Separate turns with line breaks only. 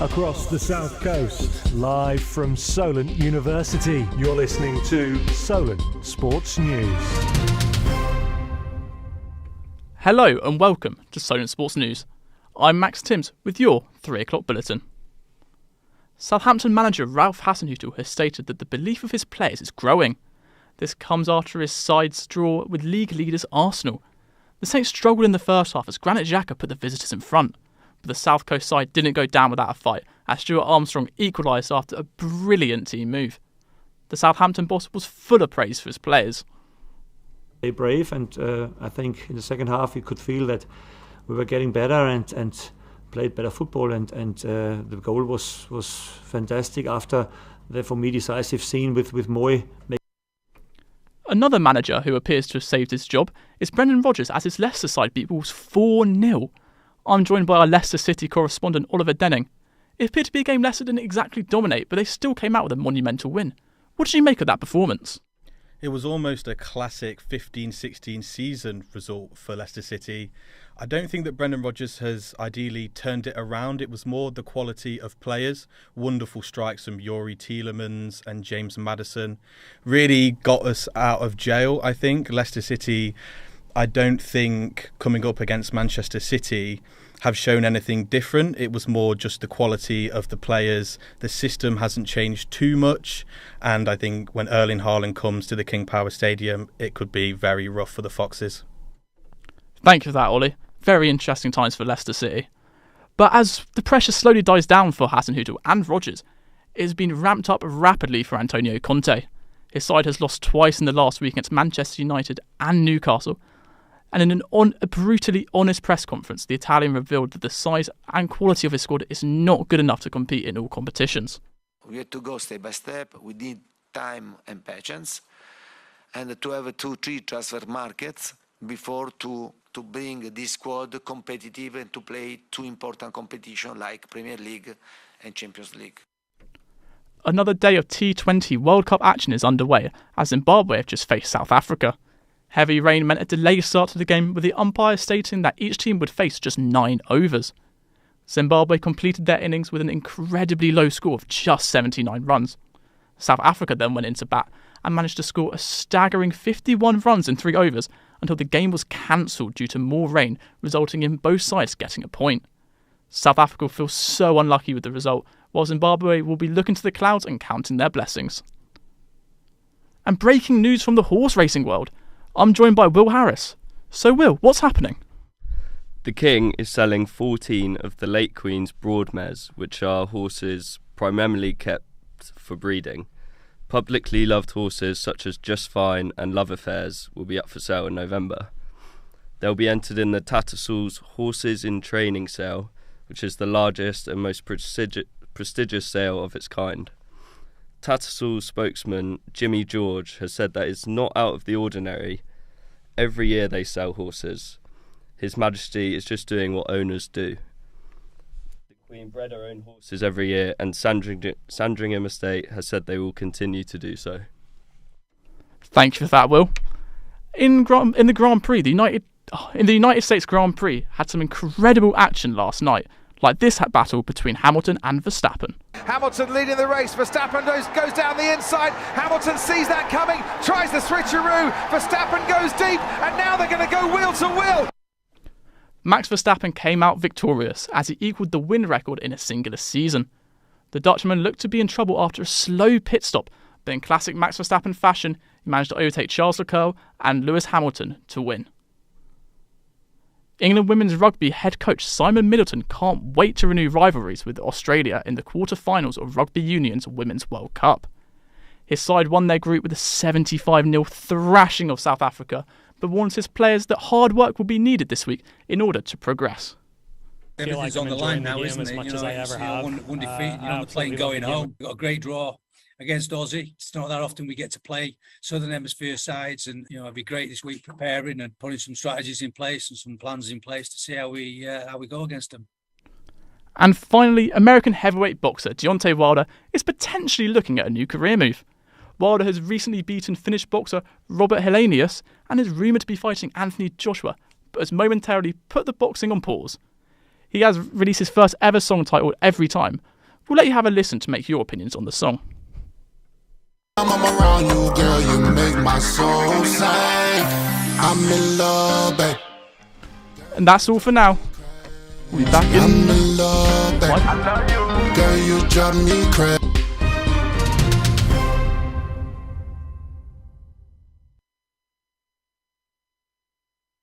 across the South Coast, live from Solent University. You're listening to Solent Sports News.
Hello and welcome to Solent Sports News. I'm Max Timms with your 3 o'clock bulletin. Southampton manager Ralph Hasenhüttl has stated that the belief of his players is growing. This comes after his side's draw with league leaders Arsenal. The Saints struggled in the first half as Granit Xhaka put the visitors in front, but the South Coast side didn't go down without a fight as Stuart Armstrong equalised after a brilliant team move. The Southampton boss was full of praise for his players.
They brave, and I think in the second half you could feel that we were getting better and played better football, and the goal was fantastic after the, for me, decisive scene with Moy.
Another manager who appears to have saved his job is Brendan Rodgers as his Leicester side beat Wolves 4-0. I'm joined by our Leicester City correspondent Oliver Denning. It appeared to be a game Leicester didn't exactly dominate, but they still came out with a monumental win. What did you make of that performance?
It was almost a classic 15-16 season result for Leicester City. I don't think that Brendan Rodgers has ideally turned it around. It was more the quality of players. Wonderful strikes from Youri Tielemans and James Maddison really got us out of jail, I think. Leicester City, I don't think, coming up against Manchester City, have shown anything different. It was more just the quality of the players. The system hasn't changed too much, and I think when Erling Haaland comes to the King Power Stadium, it could be very rough for the Foxes.
Thank you for that, Ollie. Very interesting times for Leicester City. But as the pressure slowly dies down for Hasenhüttl and Rodgers, it has been ramped up rapidly for Antonio Conte. His side has lost twice in the last week against Manchester United and Newcastle. And in a brutally honest press conference, the Italian revealed that the size and quality of his squad is not good enough to compete in all competitions.
We have to go step by step. We need time and patience, and to have 2-3 transfer markets before to bring this squad competitive and to play 2 important competitions like Premier League and Champions League.
Another day of T20 World Cup action is underway as Zimbabwe have just faced South Africa. Heavy rain meant a delayed start to the game, with the umpire stating that each team would face just 9 overs. Zimbabwe completed their innings with an incredibly low score of just 79 runs. South Africa then went into bat and managed to score a staggering 51 runs in 3 overs until the game was cancelled due to more rain, resulting in both sides getting a point. South Africa feels so unlucky with the result, while Zimbabwe will be looking to the clouds and counting their blessings. And breaking news from the horse racing world. I'm joined by Will Harris. So Will, what's happening?
The King is selling 14 of the late Queen's broodmares, which are horses primarily kept for breeding. Publicly loved horses such as Just Fine and Love Affairs will be up for sale in November. They'll be entered in the Tattersalls Horses in Training sale, which is the largest and most prestigious sale of its kind. Tattersalls spokesman Jimmy George has said that it's not out of the ordinary. Every year they sell horses. His Majesty is just doing what owners do. The Queen bred her own horses every year, and Sandringham Estate has said they will continue to do so.
Thank you for that, Will. In the Grand Prix, the United States Grand Prix had some incredible action last night, like this battle between Hamilton and Verstappen.
Hamilton leading the race. Verstappen goes down the inside. Hamilton sees that coming, tries the switcheroo. Verstappen goes deep, and now they're going to go wheel to wheel.
Max Verstappen came out victorious as he equalled the win record in a singular season. The Dutchman looked to be in trouble after a slow pit stop, but in classic Max Verstappen fashion, he managed to overtake Charles Leclerc and Lewis Hamilton to win. England women's rugby head coach Simon Middleton can't wait to renew rivalries with Australia in the quarter-finals of Rugby Union's Women's World Cup. His side won their group with a 75-0 thrashing of South Africa, but warns his players that hard work will be needed this week in order to progress.
Everything's on the line now, isn't it? As much as I ever have. One defeat, on the plane going home. We've got a great draw against Aussie. It's not that often we get to play Southern Hemisphere sides, and it'd be great this week preparing and putting some strategies in place and some plans in place to see how we go against them.
And finally, American heavyweight boxer Deontay Wilder is potentially looking at a new career move. Wilder has recently beaten Finnish boxer Robert Helenius and is rumoured to be fighting Anthony Joshua, but has momentarily put the boxing on pause. He has released his first ever song titled Every Time, We'll let you have a listen to make your opinions on the song.
I'm around you, girl, you make my soul sing. I'm in love, babe.
And that's all for now. We'll be back in...
I'm in love, babe. Girl, you drive me crazy.